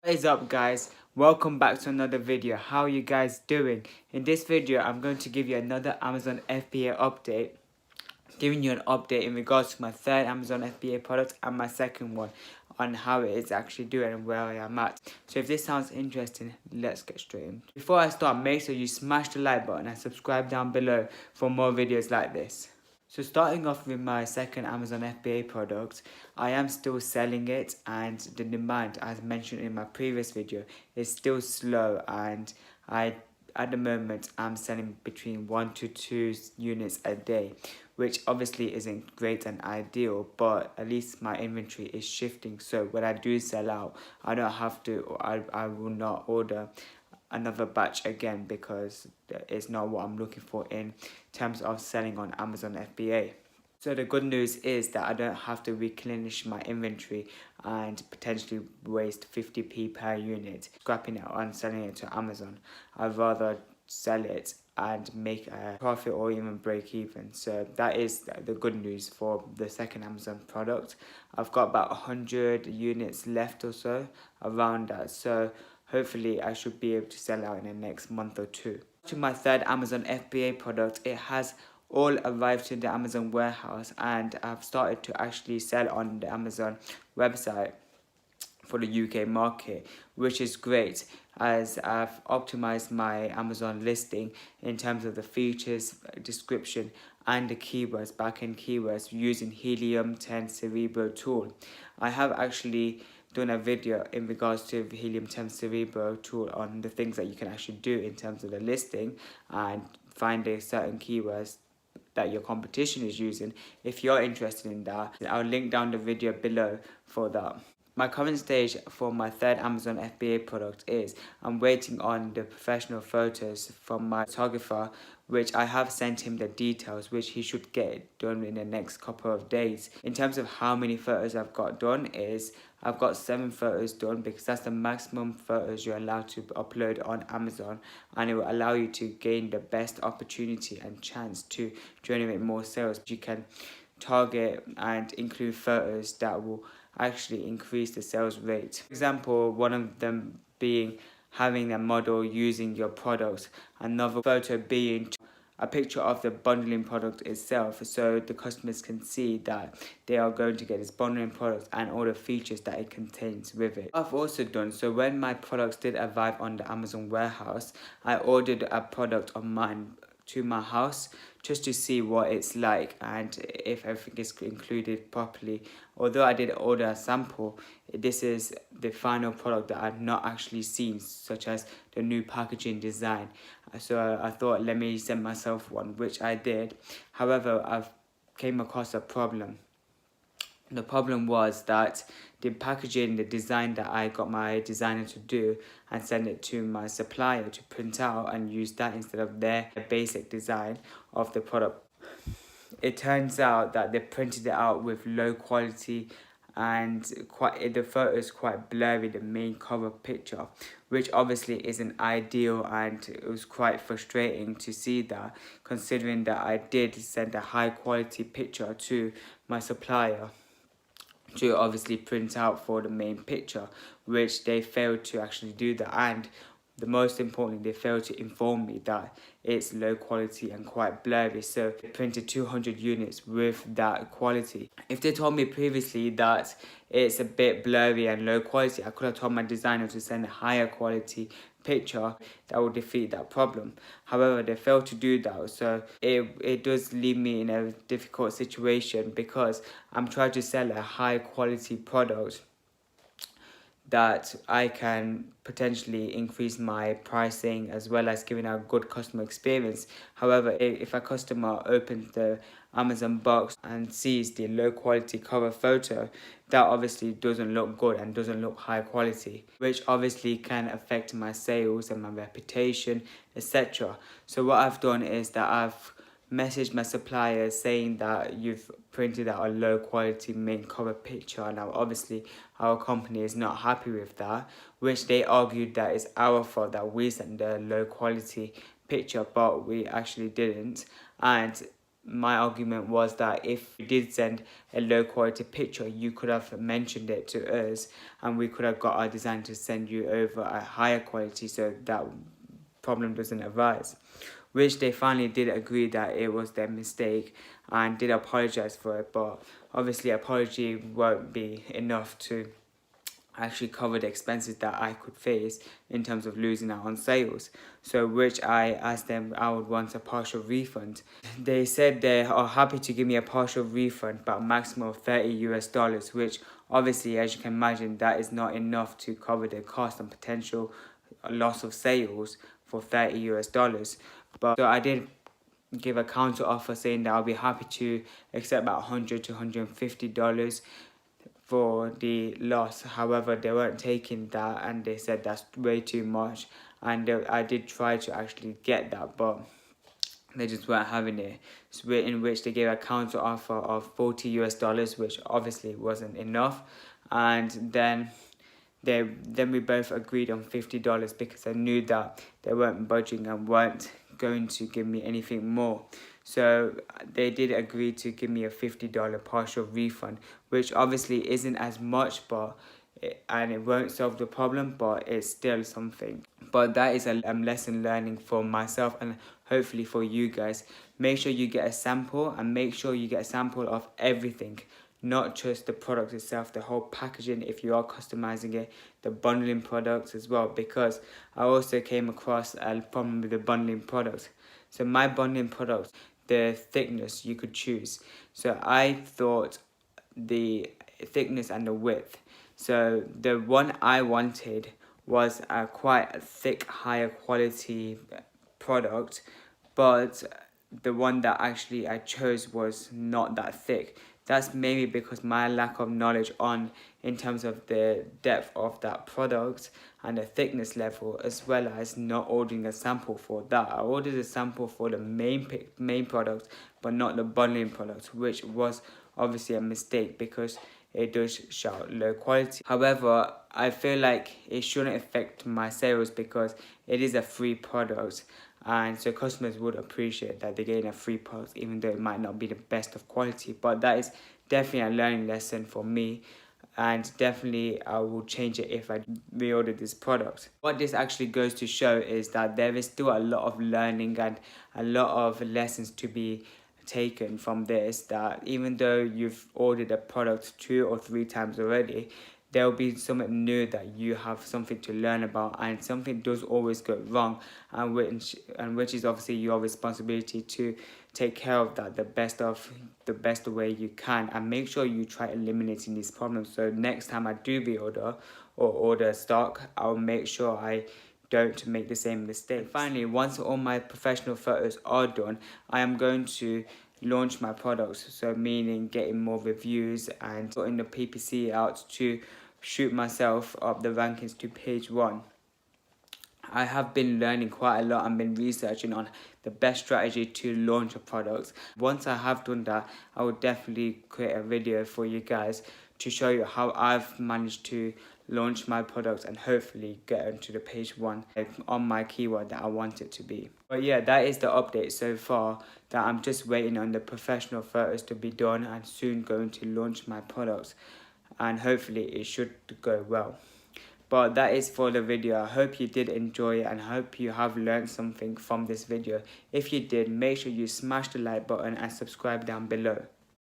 What is up, guys? Welcome back to another video. How are you guys doing? In this video I'm going to give you another Amazon FBA update, giving you an update in regards to my third Amazon FBA product and my second one on how it is actually doing and where I am at. So if this sounds interesting, let's get straight in. Before I start, make sure you smash the like button and subscribe down below for more videos like this. So starting off with my second Amazon FBA product, I am still selling it, and the demand, as mentioned in my previous video, is still slow, and at the moment I'm selling between 1 to 2 units a day, which obviously isn't great and ideal, but at least my inventory is shifting, so when I do sell out, I don't have to, or I will not order another batch again, because it's not what I'm looking for in terms of selling on Amazon FBA. So the good news is that I don't have to replenish my inventory and potentially waste 50p per unit scrapping it and selling it to Amazon. I'd rather sell it and make a profit or even break even. So that is the good news for the second Amazon product. I've got about 100 units left or so, around that. So hopefully I should be able to sell out in the next month or two. To my third Amazon FBA product, it has all arrived to the Amazon warehouse, and I've started to actually sell on the Amazon website for the UK market, which is great, as I've optimized my Amazon listing in terms of the features, description and the keywords, backend keywords, using Helium 10 Cerebro tool. I have actually done a video in regards to the Helium 10 Cerebro tool on the things that you can actually do in terms of the listing and finding certain keywords that your competition is using. If you're interested in that, I'll link down the video below for that. My current stage for my third Amazon FBA product is I'm waiting on the professional photos from my photographer, which I have sent him the details, which he should get done in the next couple of days. In terms of how many photos I've got done, is I've got 7 photos done, because that's the maximum photos you're allowed to upload on Amazon, and it will allow you to gain the best opportunity and chance to generate more sales. You can target and include photos that will actually increase the sales rate. For example, one of them being having a model using your products, another photo being a picture of the bundling product itself, so the customers can see that they are going to get this bundling product and all the features that it contains with it. I've also done, so when my products did arrive on the Amazon warehouse, I ordered a product of mine to my house just to see what it's like and if everything is included properly. Although I did order a sample, this is the final product that I've not actually seen, such as the new packaging design. So I thought, let me send myself one, which I did. However, I've came across a problem. The problem was that the packaging, the design that I got my designer to do and send it to my supplier to print out and use that instead of their basic design of the product. It turns out that they printed it out with low quality, and the photo is quite blurry, the main cover picture, which obviously isn't ideal, and it was quite frustrating to see that, considering that I did send a high quality picture to my supplier to obviously print out for the main picture, which they failed to actually do that. And the most importantly, they failed to inform me that it's low quality and quite blurry, so they printed 200 units with that quality. If they told me previously that it's a bit blurry and low quality, I could have told my designer to send a higher quality picture that would defeat that problem. However, they failed to do that, so it does leave me in a difficult situation, because I'm trying to sell a high quality product that I can potentially increase my pricing as well as giving a good customer experience. However, if a customer opens the Amazon box and sees the low quality cover photo, that obviously doesn't look good and doesn't look high quality, which obviously can affect my sales and my reputation, etc. So what I've done is that I've messaged my supplier saying that you've printed out a low quality main cover picture. Now obviously our company is not happy with that, which they argued that it's our fault that we sent the low quality picture, but we actually didn't. And my argument was that if you did send a low quality picture, you could have mentioned it to us and we could have got our design to send you over a higher quality so that problem doesn't arise. Which they finally did agree that it was their mistake and did apologize for it, but obviously apology won't be enough to actually cover the expenses that I could face in terms of losing out on sales. So which I asked them I would want a partial refund. They said they are happy to give me a partial refund but a maximum of $30 US, which obviously, as you can imagine, that is not enough to cover the cost and potential loss of sales for $30 US. But so I did give a counter offer saying that I'll be happy to accept about $100 to $150 for the loss. However, they weren't taking that and they said that's way too much, and I did try to actually get that, but they just weren't having it. So in which they gave a counter offer of $40 US, which obviously wasn't enough, and then we both agreed on $50 because I knew that they weren't budging and weren't going to give me anything more. So they did agree to give me a $50 partial refund, which obviously isn't as much, and it won't solve the problem, but it's still something. But that is a lesson learning for myself and hopefully for you guys. Make sure you get a sample, and make sure you get a sample of everything, not just the product itself, the whole packaging if you are customizing it, the bundling products as well, because I also came across a problem with the bundling products. So my bundling products, the thickness you could choose. So I thought the thickness and the width. So the one I wanted was a quite thick, higher quality product, but the one that actually I chose was not that thick. That's maybe because my lack of knowledge in terms of the depth of that product and the thickness level, as well as not ordering a sample for that. I ordered a sample for the main product, but not the bundling product, which was obviously a mistake because it does shout low quality. However, I feel like it shouldn't affect my sales because it is a free product, and so customers would appreciate that they're getting a free product even though it might not be the best of quality. But that is definitely a learning lesson for me, and definitely I will change it if I reorder this product. What this actually goes to show is that there is still a lot of learning and a lot of lessons to be taken from this, that even though you've ordered a product 2 or 3 times already, there will be something new that you have something to learn about, and something does always go wrong, and which is obviously your responsibility to take care of that the best way you can, and make sure you try eliminating these problems. So next time I do reorder or order stock, I'll make sure I don't make the same mistake. And finally, once all my professional photos are done, I am going to launch my products, so meaning getting more reviews and putting the PPC out to shoot myself up the rankings to page 1. I have been learning quite a lot and been researching on the best strategy to launch a product. Once I have done that, I will definitely create a video for you guys to show you how I've managed to launch my products and hopefully get onto the page 1 on my keyword that I want it to be. But yeah, that is the update so far, that I'm just waiting on the professional photos to be done and soon going to launch my products, and hopefully it should go well. But that is for the video. I hope you did enjoy it and I hope you have learned something from this video. If you did, make sure you smash the like button and subscribe down below.